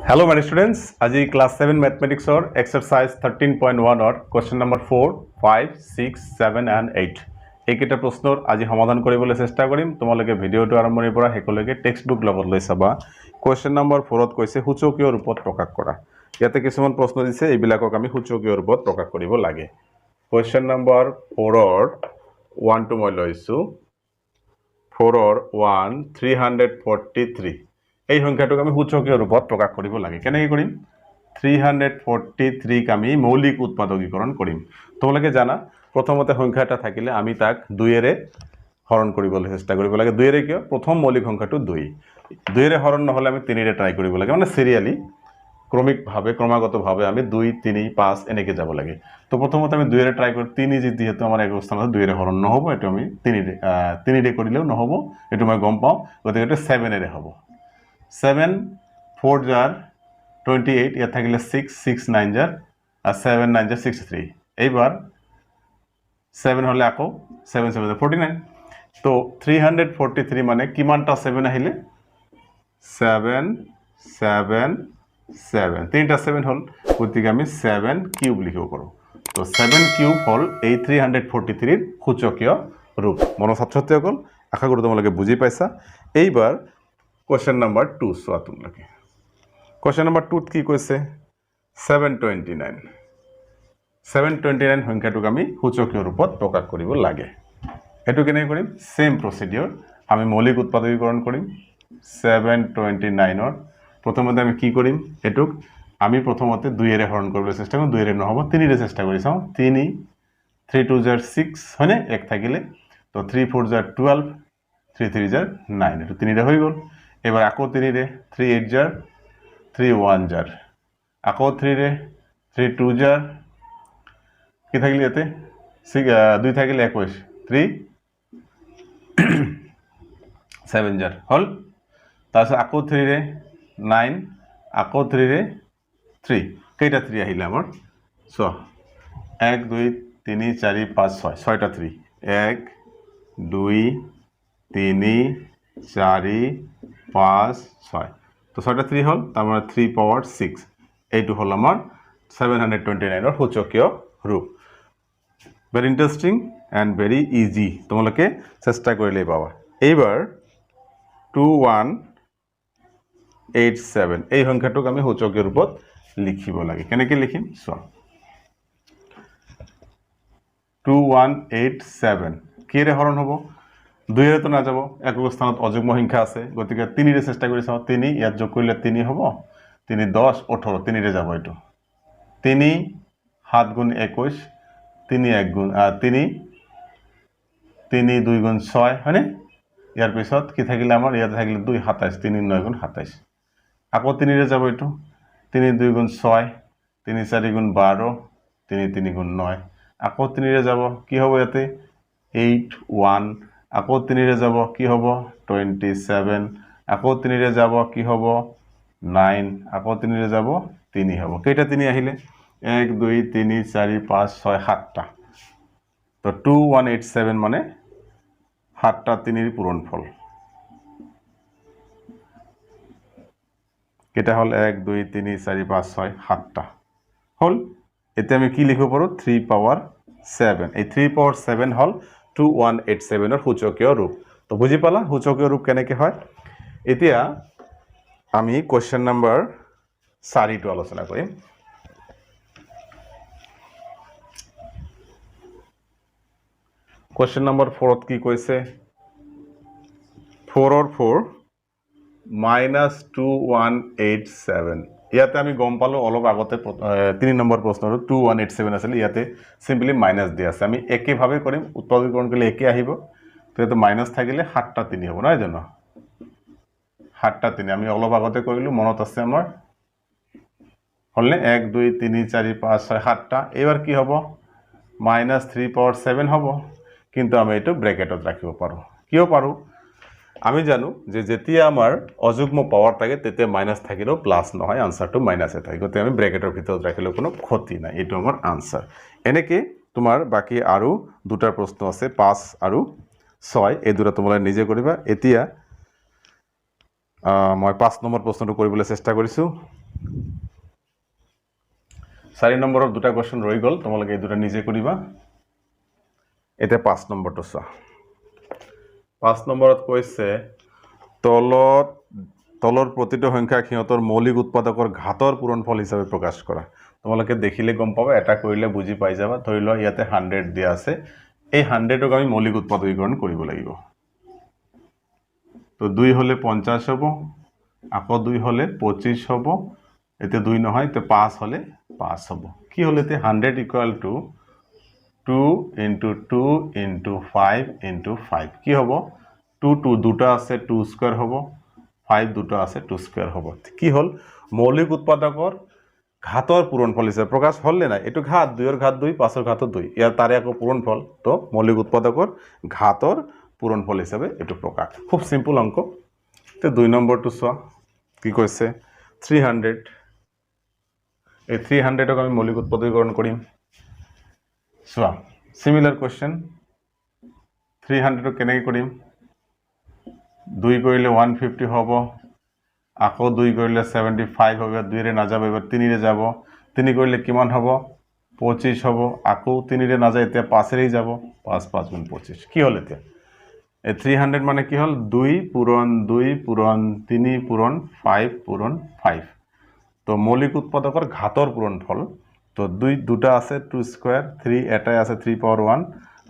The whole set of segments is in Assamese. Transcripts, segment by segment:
Hello, my students. আজি class 7 mathematics or exercise 13.1 or question number 4, 5, 6, 7 and 8. এইকেইটা প্ৰশ্নৰ আজি সমাধান কৰিবলৈ চেষ্টা কৰিম। তোমালোকে ভিডিঅটো আৰম্ভণিৰ পৰা শেষলৈকে টেক্সট বুক লগত লৈ চাবা। question number 4ত কৈছে সূচকীয় ৰূপত প্ৰকাশ কৰা। ইয়াতে কিছুমান প্ৰশ্ন দিছে, এইবিলাকক আমি সূচকীয় ৰূপত প্ৰকাশ কৰিব লাগে। question number 4ৰ 1 টো মই লৈছো। 4ৰ 1 343 এই সংখ্যাটোক আমি সূচকীয় ৰূপত প্ৰকাশ কৰিব লাগে। কেনেকৈ কৰিম? 343 ক আমি মৌলিক উৎপাদকীকৰণ কৰিম। তোমালোকে জানা, প্ৰথমতে সংখ্যা এটা থাকিলে আমি তাক 2 এৰে হৰণ কৰিবলৈ চেষ্টা কৰিব লাগে। 2 এৰে কিয়? প্ৰথম মৌলিক সংখ্যাটো 2। 2 এৰে হৰণ নহলে আমি 3 এৰে ট্ৰাই কৰিব লাগে। মানে সিৰিয়ালি ক্ৰমাগতভাৱে আমি 2 3 5 এনেকৈ যাব লাগে। তো প্ৰথমতে আমি 2 এৰে ট্ৰাই কৰি 3 যেহেতু আমাৰ এক অৱস্থানত 2 এৰে হৰণ নহব, এটো আমি 3 এৰে কৰিলেও নহব, এটো মই গম পাওঁ। গতিকে এটো 7 এৰে হ'ব। 7 4 jar 28 ইয়াত থাকিলে 6 6 9 jar আর 7 9 jar 63 এইবার 7 হলে আকৌ 7 7 49 তো 343 মানে কিমানটা 7 আহিলে 7 7 7 তিনটা 7 হল গতিকে আমি 7 কিউব লিখিব পাৰো। তো 7 কিউব হল এই 343 এৰ সূচকীয় ৰূপ। মনছাত্ৰসকল আশা কৰো তোমালোকে বুজি পাইছা। এইবার question number 2 সোয়া তোমালোকে। question number 2 কি কৈছে 729 সংখ্যাটোক আমি সূচকীয় ৰূপত প্ৰকাশ কৰিব লাগে। এটো কেনে কৰিম? সেম প্ৰসিডিউৰ আমি মৌলিক উৎপাদকীকৰণ কৰিম। 729 ৰ প্ৰথমতে আমি কি কৰিম? এটোক আমি প্ৰথমতে 2 এৰে হৰণ কৰিবলৈ চেষ্টা কৰিম। 2 এৰে নহব 3 এৰে চেষ্টা কৰি চাও। 3 3 2 jar 6 হয়নে? এক থাকিলে তো 3 4 jar 12 3 3 jar 9 এটো 3 এৰে হৈ গল। এবার আকৌ 3 রে 3 8 jar 3 1 jar আকৌ 3 রে 3 2 jar কি থাকিলে এতে 2 থাকিলে 21 3 7 jar হল। তারপর আকৌ 3 রে 9 আকৌ 3 রে 3 কেইটা 3 আহিলে আমার সো 1 2 3 4 5 6 6টা 3 1 2 3 4 5 6 তো 6টা 3 হল, তার মানে 3 পাওয়ার 6 এইটো হল আমার 729 এর সূচকীয় রূপ। Very interesting and very easy, তোমালোকে চেষ্টা কৰিলে পাবা। এইবাৰ 2187 এই সংখ্যাটোক আমি সূচকীয় ৰূপত লিখিব লাগে। কেনেকৈ লিখিম চোৱা। 2187 কিৰে হৰণ হ'ব? 2 এৰে তো না যাব, একক স্থানত অযুগ্ম সংখ্যা আছে, গতিকে 3 এৰে চেষ্টা কৰি চাও। 3 ইয়াত যোগ কৰিলে 3 হ'ব, 3 10 18 3 এৰে যাব। এটো 3 7 গুণ 21 3 1 গুণ 3 3 2 গুণ 6 হয়নে? ইয়াৰ পিছত কি থাকিলে আমাৰ? ইয়াত থাকিলে 2 27 3 9 গুণ 27 আকৌ 3 এৰে যাব। এটো 3 2 গুণ 6 3 4 গুণ 12 3 3 গুণ 9 আকৌ 3 এৰে যাব। কি হ'ব ইয়াতে? 8 1 আকৌ 3 ৰে যাব কি হ'ব? 27 আকৌ 3 ৰে যাব কি হ'ব? 9 আকৌ 3 ৰে যাব 3 হ'ব। কেইটা 3 আহিলে? 1 2 3 4 5 6 7টা। তো 2187 মানে 7টা 3 এর পূরণফল। কেটা হল? 1 2 3 4 5 6 7টা হল। এতে আমি কি লিখিব পাৰো? 3 পাওয়ার 7। এই 3 পাওয়ার 7 হল 2187 এর সূচকীয় রূপ। তো বুঝি পালা সূচকীয় রূপ কেনেকে হয়। এতিয়া আমি কোয়েশ্চন নাম্বার 4 টো আলোচনা কৰিম। কোয়েশ্চন নাম্বার 4 কি কৈছে? 4 4 -2187 ইয়াতে আমি গম পালো অলপ আগতে 3 নম্বৰ প্ৰশ্নৰ 2187 আছিল। ইয়াতে সিম্পলি মাইনাস দিয়া আছে। আমি একইভাবে কৰিম, উৎপাদকীকৰণ কৰিলে একই আহিব। তো এটো মাইনাস থাকিলে 7টা 3 হ'ব নহয় জানো? 7টা 3 আমি অলপ আগতে কৰিলো, মনত আছে আমাৰ হলনে? 1 2 3 4 5 6 7টা। এবাৰ কি হ'ব? -3 পাওয়াৰ 7 হ'ব, কিন্তু আমি এটো ব্ৰ্যাকেটত ৰাখিব পাৰো। কিয় পাৰো? আমি জানো যে যেতিয়া আমাৰ অযুগ্ম পাওয়াৰ থাকে তেতিয়া মাইনাস থাকিলেও প্লাস নহয়, আনসাৰটো মাইনাসে থাকে। গতিকে আমি ব্ৰ্যাকেটৰ ভিতৰত ৰাখিলেও কোনো ক্ষতি নাই। এটো আমাৰ আনসাৰ। এনেকে তোমাৰ বাকি আৰু দুটা প্ৰশ্ন আছে 5 আৰু 6 এই দুটা তোমালোকে নিজে কৰিবা। এতিয়া মই 5 নম্বৰ প্ৰশ্নটো কৰিবলৈ চেষ্টা কৰিছো। 4 নম্বৰৰ দুটা কোৱেশ্চন ৰৈ গ'ল তোমালোকে এই দুটা নিজে কৰিবা এতিয়া 5 নম্বৰটো চোৱা 5 নম্বৰত কৈছে তলৰ প্ৰতিটো সংখ্যা সিহঁতৰ মৌলিক উৎপাদকৰ ঘাতৰ পূৰণফল হিচাপে প্ৰকাশ কৰা তোমালোকে দেখিলে গম পাবা এটা কৰিলে বুজি পাই যাবা ধৰি লোৱা ইয়াতে 100 দিয়া আছে এই 100ক আমি মৌলিক উৎপাদকীকৰণ কৰিব লাগিব তো 2 হলে 50 হ'ব আকৌ 2 হলে 25 হ'ব এতে 2 নহয় তে 5 হলে 5 হ'ব কি হলে তে 100 equal to 2 into 2 into 5 into 5 কি হ'ব 2 2 দুটা আছে 2 স্কয়ার হ'ব 5 দুটা আছে 2 স্কয়ার হ'ব কি হল মৌলিক উৎপাদকৰ ঘাতৰ পূৰণফল হিচাপে প্ৰকাশ হল না এটো ঘাত 2 এৰ ঘাত 2 5 এৰ ঘাত 2 ইয়াৰ তাৰে আকৌ পূৰণফল তো মৌলিক উৎপাদকৰ ঘাতৰ পূৰণফল হিচাপে এটো প্ৰকাশ খুব সিম্পল অংক তে 2 নম্বৰটো চোৱা কি কৈছে 300 এই 300ক আমি মৌলিক উৎপাদকীকৰণ কৰিম চোৱা সিমিলাৰ কোশ্চেন 300 কেনেকৈ কৰিম 2 কৰিলে 150 হ'ব আকৌ 2 কৰিলে 75 হ'ব 2 ৰে নাযাব এবাৰ 3 ৰে যাব 3 কৰিলে কিমান হ'ব 25 হ'ব আকৌ 3 ৰে নাযায় এতিয়া 5 ৰে যাব 5 5 গুণ 25 কি হল এতিয়া এই 300 মানে কি হল 2 পূৰণ 2 পূৰণ 3 পূৰণ 5 পূৰণ 5 তো মৌলিক উৎপাদকৰ ঘাতৰ পূৰণফল তো 2 দুটা আছে 2 স্কয়াৰ 3 এটাই আছে 3 পাওয়াৰ 1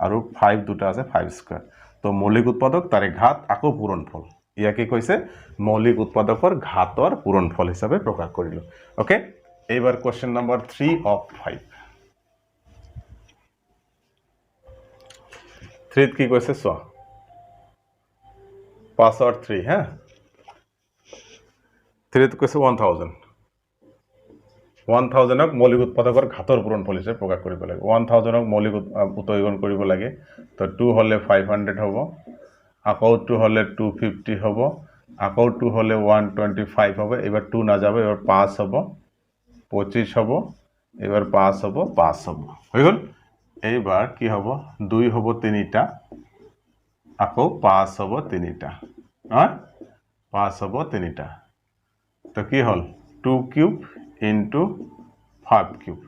আৰু 5 দুটা আছে 5 স্কয়াৰ তো মৌলিক উৎপাদক তাৰে ঘাত আকৌ পূৰণফল ইয়াকে কৈছে মৌলিক উৎপাদকৰ ঘাতৰ পূৰণফল হিচাপে প্ৰকাশ কৰিলো ওকে এইবাৰ কোৱেশ্চন নম্বৰ 3 অফ 5 3 কি কৈছে চোৱা 5 और 3 হ্যাঁ 3 কৈছে 1000 1000ক মৌলিক উৎপাদকৰ ঘাতৰ পূৰণফল হিচাপে প্ৰকাশ কৰিব লাগে 1000ক মৌলিক উৎপাদকীকৰণ কৰিব লাগে তো 2 হলে 500 হ'ব আকৌ 2 হলে 250 হ'ব আকৌ 2 হলে 125 হ'ব এবাৰ 2 না যাব এবাৰ 5 হ'ব 25 হ'ব এবাৰ 5 হ'ব 5 হ'ব হৈ গল এইবাৰ কি হ'ব 2 হ'ব 3টা আকৌ 5 হ'ব 3টা হ্যাঁ 5 হ'ব 3টা তো কি হল 2 কিউব into 5 কিউব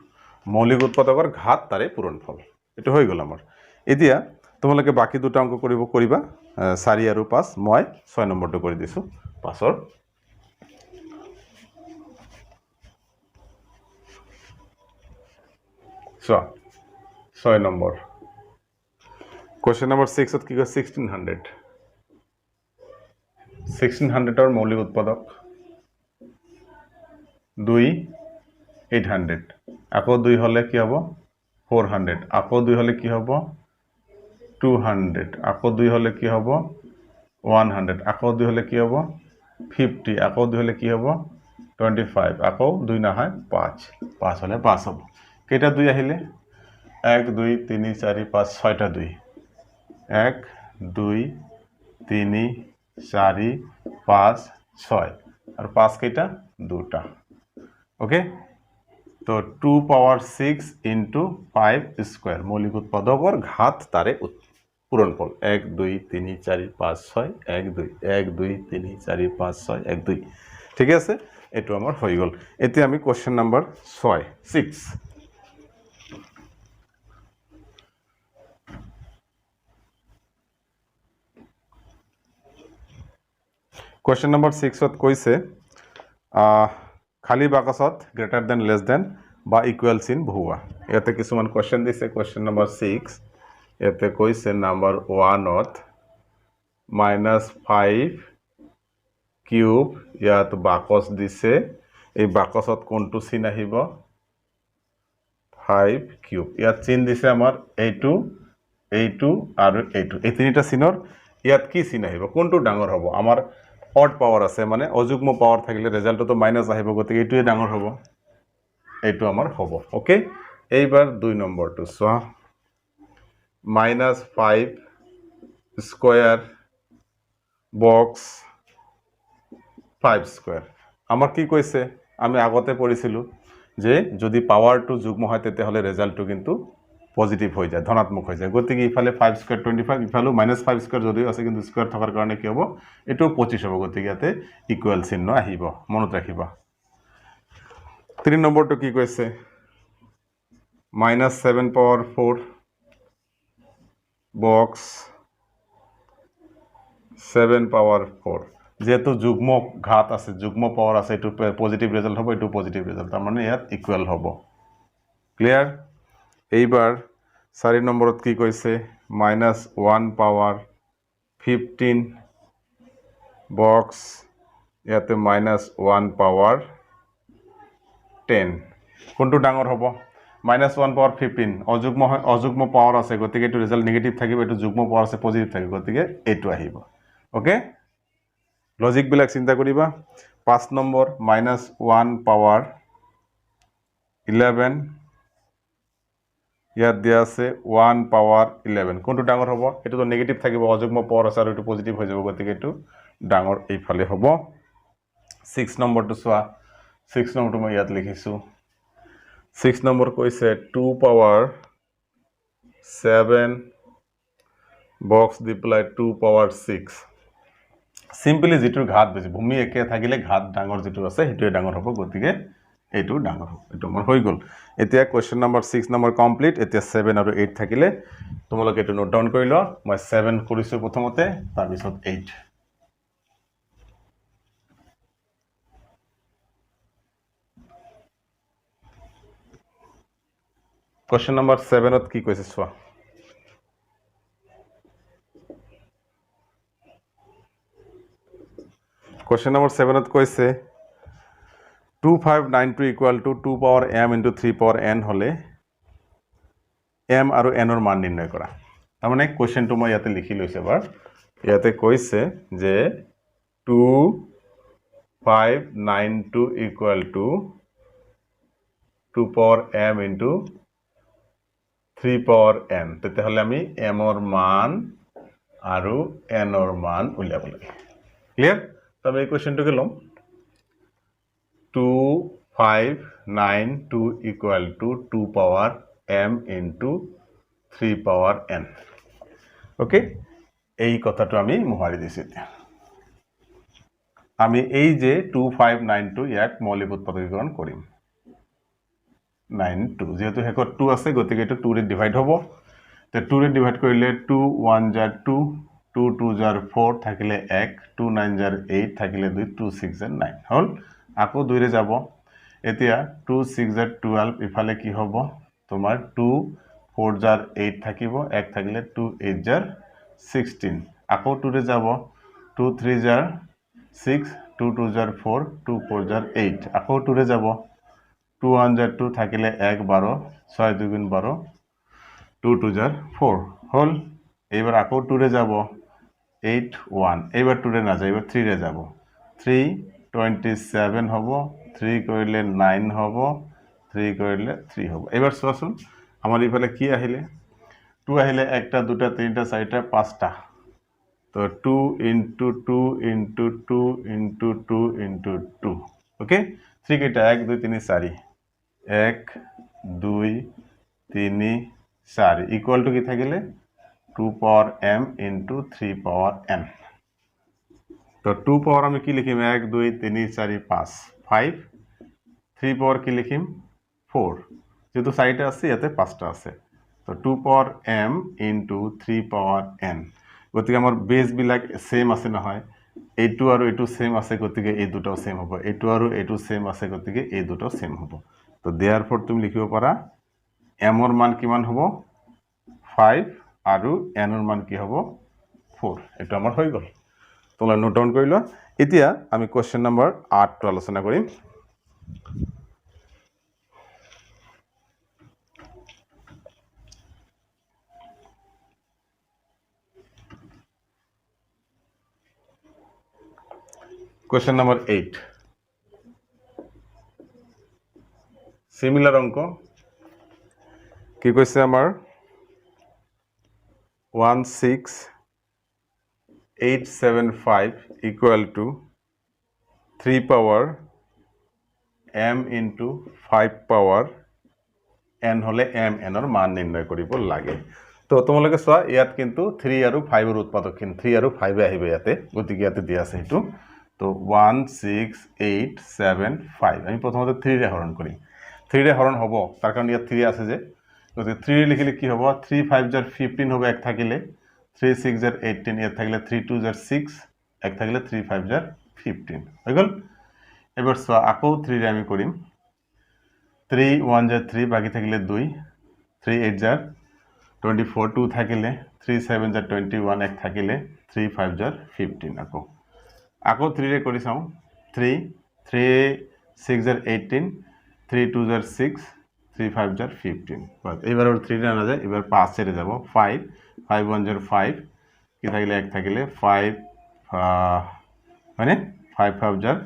মৌলিক উৎপাদকৰ ঘাত তাৰে পূৰণফল এটো হৈ গল আমাৰ এতিয়া তোমালোকে বাকি দুটা অংক কৰিবা 4 আৰু 5 মই 6 নম্বৰটো কৰি দিছো 5ৰ চোৱা 6 নম্বৰ কোৱেশ্চন নম্বৰ 6 ত কি কয় 1600 ৰ মৌলিক উৎপাদক 2 800 আকৌ 2 হলে কি হ'ব 400 আকৌ 2 হলে কি হ'ব 200 আকৌ 2 হলে কি হ'ব 100 আকৌ 2 হলে কি হ'ব 50 আকৌ 2 হলে কি হ'ব 25 আকৌ 2 না হয় 5 5 হলে 5 হ'ব কেইটা 2 আহিলে 1 2 3 4 5 6টা 2 1 2 3 4 5 6 আৰু 5 কেইটা দুটা ओके तो 2 पावर 6 into 5 स्क्वायर मौलिक उत्पादকৰ ঘাত তাৰে পূৰণফল 1 2 3 4 5 6 1 2 1 2 3 4 5 6 1 2 ঠিক আছে এটো আমাৰ হৈ গল এতিয়া আমি কোৱেশ্চন নম্বৰ 6 কোৱেশ্চন নম্বৰ 6 ত কৈছে খালি বাকসত গ্ৰেটাৰ দেন লেছ দেন বা ইকুৱেল চিন বহুৱা ইয়াতে কিছুমান কোৱেশ্চন দিছে কোৱেশ্চন নম্বৰ 6 ইয়াতে কৈছে নম্বৰ 1 ত -5 কিউব ইয়াত বাকস দিছে এই বাকসত কোনটো চিন আহিব 5 কিউব ইয়াত চিন দিছে আমাৰ এইটো আৰু এইটো এই তিনিটা চিনৰ ইয়াত কি চিন আহিব কোনটো ডাঙৰ হ'ব আমাৰ অড পাৱাৰ আছে মানে অযুগ্ম পাৱাৰ থাকিলে ৰেজাল্ট তো মাইনাস আহিব গতিকে এইটোই ডাঙৰ হ'ব এইটো আমাৰ হ'ব ওকে এইবাৰ 2 নম্বৰটো চোৱা -5 স্কয়াৰ বক্স 5 স্কয়াৰ আমাৰ কি কৈছে আমি আগতে পঢ়িছিলো যে যদি পাৱাৰটো যুগ্ম হয় তেতিয়াহলে রেজাল্টটো কিন্তু পজিটিভ হৈ যায় ধনাত্মক হৈ যায় গতিকে ইফালে 5 স্কয়ার 25 ইফালে -5 স্কয়ার যদিও আছে কিন্তু স্কয়ার থাকাৰ কাৰণে কি হ'ব এটো 25 হ'ব গতিকে ইয়াতে ইকুৱেল চিহ্ন আহিব মনত ৰাখিবা 3 নম্বৰটো কি কৈছে -7 power 4 বক্স 7 power 4 যেহেতু যুগ্ম ঘাত আছে যুগ্ম পাওয়ার আছে এটু পজিটিভ রেজাল্ট হবে এটু পজিটিভ রেজাল্ট তার মানে ইয়াত ইকুয়াল হবে ক্লিয়ার এইবার 4 নম্বরত কি কইছে -1 power 15 বক্স ইয়াতে -1 power 10 কোনটো ডাঙৰ হ'ব -1 power 15 অযুগ্ম পাওয়ার আছে গতিকে এটু রেজাল্ট নেগেটিভ থাকিব এটু যুগ্ম পাওয়ার আছে পজিটিভ থাকিব গতিকে এটু আহিব ওকে লজিক বিলাক চিন্তা করিবা 5 নম্বৰ -1 power 11 ইয়াত দিয়া আছে 1 power 11 কোনটো ডাঙৰ হ'ব এটু তো নেগেটিভ থাকিব অযুগ্ম পাওয়াৰ আছে আৰু এটু পজিটিভ হৈ যাব গতিকে এটু ডাঙৰ এইফালে হ'ব 6 নম্বৰটো সোৱা 6 নম্বৰটো মই ইয়াত লিখিছো 6 নম্বৰ কৈছে 2 power 7 বক্স দি পেলাই 2 power 6 সিম্পলি যেটোৰ ঘাত বেছি ভূমি একে থাকিলে ঘাত ডাঙৰ যেটো আছে হেটোৱে ডাঙৰ হ'ব গতিকে এটো ডাঙৰ হ'ব এটো মোৰ হৈ গল এতিয়া কোৱেশ্চন নম্বৰ 6 নম্বৰ কমপ্লিট এতিয়া 7 আৰু 8 থাকিলে তোমালোকে এটো নোট ডাউন কৰি লোৱা মই 7 কৰিছো প্ৰথমতে তাৰ পিছত 8 কোৱেশ্চন নম্বৰ 7 ত কি কৈছে চোৱা Question number 7 কৈছে 2592 equal to 2 power m into 3 power n হলে m আৰু n ৰ মান নিৰ্ণয় কৰা তাৰমানে কোৱেশ্চনটো মই ইয়াতে লিখি লৈছে বাৰ ইয়াতে কৈছে যে 2592 equal to 2 power m into 3 power n তেতিয়াহলে আমি m ৰ মান আৰু n ৰ মান উলিয়াব লাগে ক্লিয়াৰ তবে এই কোৱেশ্চনটোকে লম 2592 equal to 2 power m into 3 power n okay এই কথাটো আমি মোহাৰি দিছি আমি এই যে 2592 ইয়াক মৌলিক উৎপাদকীকৰণ কৰিম 92 যেহেতু হেকত 2 আছে গতিকে এটো 2 ৰে ডিভাইড হ'ব তে 2 ৰে ডিভাইড কৰিলে 2 1 jar 2 2 2 jar 4 থাকিলে 1 2 9 jar 8 থাকিলে 2 2 6 jar 9 হল আকো 2 ৰে যাব এতিয়া 2 6 jar 12 ইফালে কি হ'ব তোমাৰ 2 4 jar 8 থাকিব 1 থাকিলে 2 8 jar 16 আকো 2 ৰে যাব 2 3 jar 6 2 2 jar 4 2 4 jar 8 আকো 2 ৰে যাব 2 1 jar 2 থাকিলে 1 12 6 2 গুণ 12 2 2 jar 4 হল এইবাৰ আকো 2 ৰে যাব 8 1 এইবাৰ 2 ৰে না যায় এইবাৰ 3 ৰে যাব 3 27 হ'ব 3 কৰিলে 9 হ'ব 3 কৰিলে 3 হ'ব এইবাৰ চোৱাচোন আমাৰ ইফালে কি আহিলে 2 আহিলে একটা দুটা তিনটা চাৰিটা পাঁচটা তো 2 into 2 into 2 into 2 into 2 okay 3 কেটা 1 2 3 4 1 2 3 4 ইকুয়াল টু কি থাকিলে 2 power m into 3 power n তো 2 power আমি কি লিখিম 1 2 3 4 5 5 3 power কি লিখিম 4 যেহেতু চাৰিটা আছে ইয়াতে পাঁচটা আছে তো 2 power m into 3 power n গতিকে আমাৰ বেস বিলাক সেম আছে নহয় এইটো আৰু এইটো সেম আছে গতিকে এই দুটাও সেম হ'ব এইটো আৰু এইটো সেম আছে গতিকে এই দুটাও সেম হ'ব তো দেয়াৰফৰ তুমি লিখিব পাৰা m ৰ মান কিমান হ'ব 5 আৰু n ৰ মান কি হ'ব 4 এটা আমাৰ হৈ গল তোমৰা নোট ডাউন কৰি লোৱা এতিয়া আমি কোৱেশ্চন নম্বৰ 8 টো আলোচনা কৰিম Question number 8 similar অঙ্ক কি কৈছে আমাৰ 16875 equal to 3 power m into 5 power n হলে m n ৰ মান নিৰ্ণয় কৰিব লাগে তো তোমালোকে চোৱা ইয়াত কিন্তু 3 আৰু 5 ৰ উৎপাদক 3 আৰু 5 আহিব ইয়াতে গতিকে ইয়াতে দিয়া আছে হেতু তো 1 6 8 7 5 আমি প্রথমত 3 রে হরণ করি 3 রে হরণ হব তার কারণ ইয়াত 3 আছে যে গতিকে 3 লিখিলে কি হব 3 5 jar 15 হবে এক থাকিলে 3 6 jar 18 ইয়াত থাকিলে 3 2 jar 6 এক থাকিলে 3 5 jar 15 হই গল এবার সো আকো 3 রে আমি করিম 3 1 jar 3 বাকি থাকিলে 2 3 8 jar 24 2 থাকিলে 3 7 jar 21 এক থাকিলে 3 5 jar 15 আকো 3 রে করি চাও 3 3 6 jar 18 3 2 jar 6 3 5 jar 15 বাস এবার আর 3 রে আনা যায় এবার 5 ছেড়ে যাব 5 5 1 jar 5 কি থাকিলে এক থাকিলে 5 মানে 5 5 jar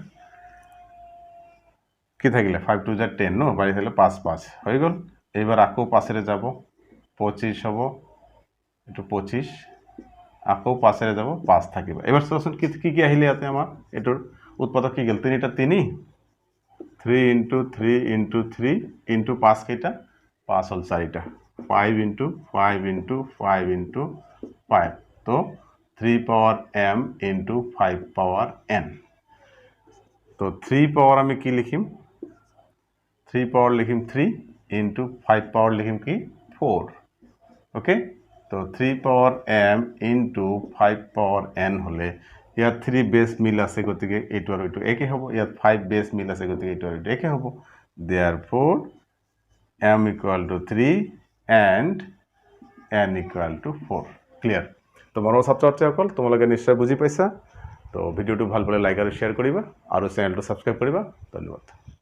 কি থাকিলে 5 2 jar 10 নো বাড়ি থাকলে 5 5 হয়ে গেল এবার আকো 5 রে যাব 25 হবো একটু 25 আকো 5 রে যাব 5 থাকিব এবার সলিউশন কি কি আহিলে আছে আমার এটার উৎপাদক কি গেল 3 এটা 3 3 into 3 into 3 into 5 কেটা 5 হল 4টা 5 into 5 into 5 into 5 তো 3 পাওয়ার m into 5 পাওয়ার n তো 3 পাওয়ার আমি কি লিখিম 3 পাওয়ার লিখিম 3 into 5 পাওয়ার লিখিম কি 4 ওকে তো 3 পাওয়ার m into 5 পাওয়ার n হলে ইয়াত 3 বেস মিল আছে গতিকে এইটো আৰু এইটো একে হ'ব ইয়াত 5 বেস মিল আছে গতিকে এইটো আৰু এইটো একে হ'ব therefore m equal to 3 and n equal to 4 clear তো মৰমৰ ছাত্ৰ-ছাত্ৰীসকল তোমালোকে নিশ্চয় বুজি পাইছা তো ভিডিওটো ভাল পালে লাইক আৰু শেয়াৰ কৰিবা আৰু চেনেলটো সাবস্ক্ৰাইব কৰিবা ধন্যবাদ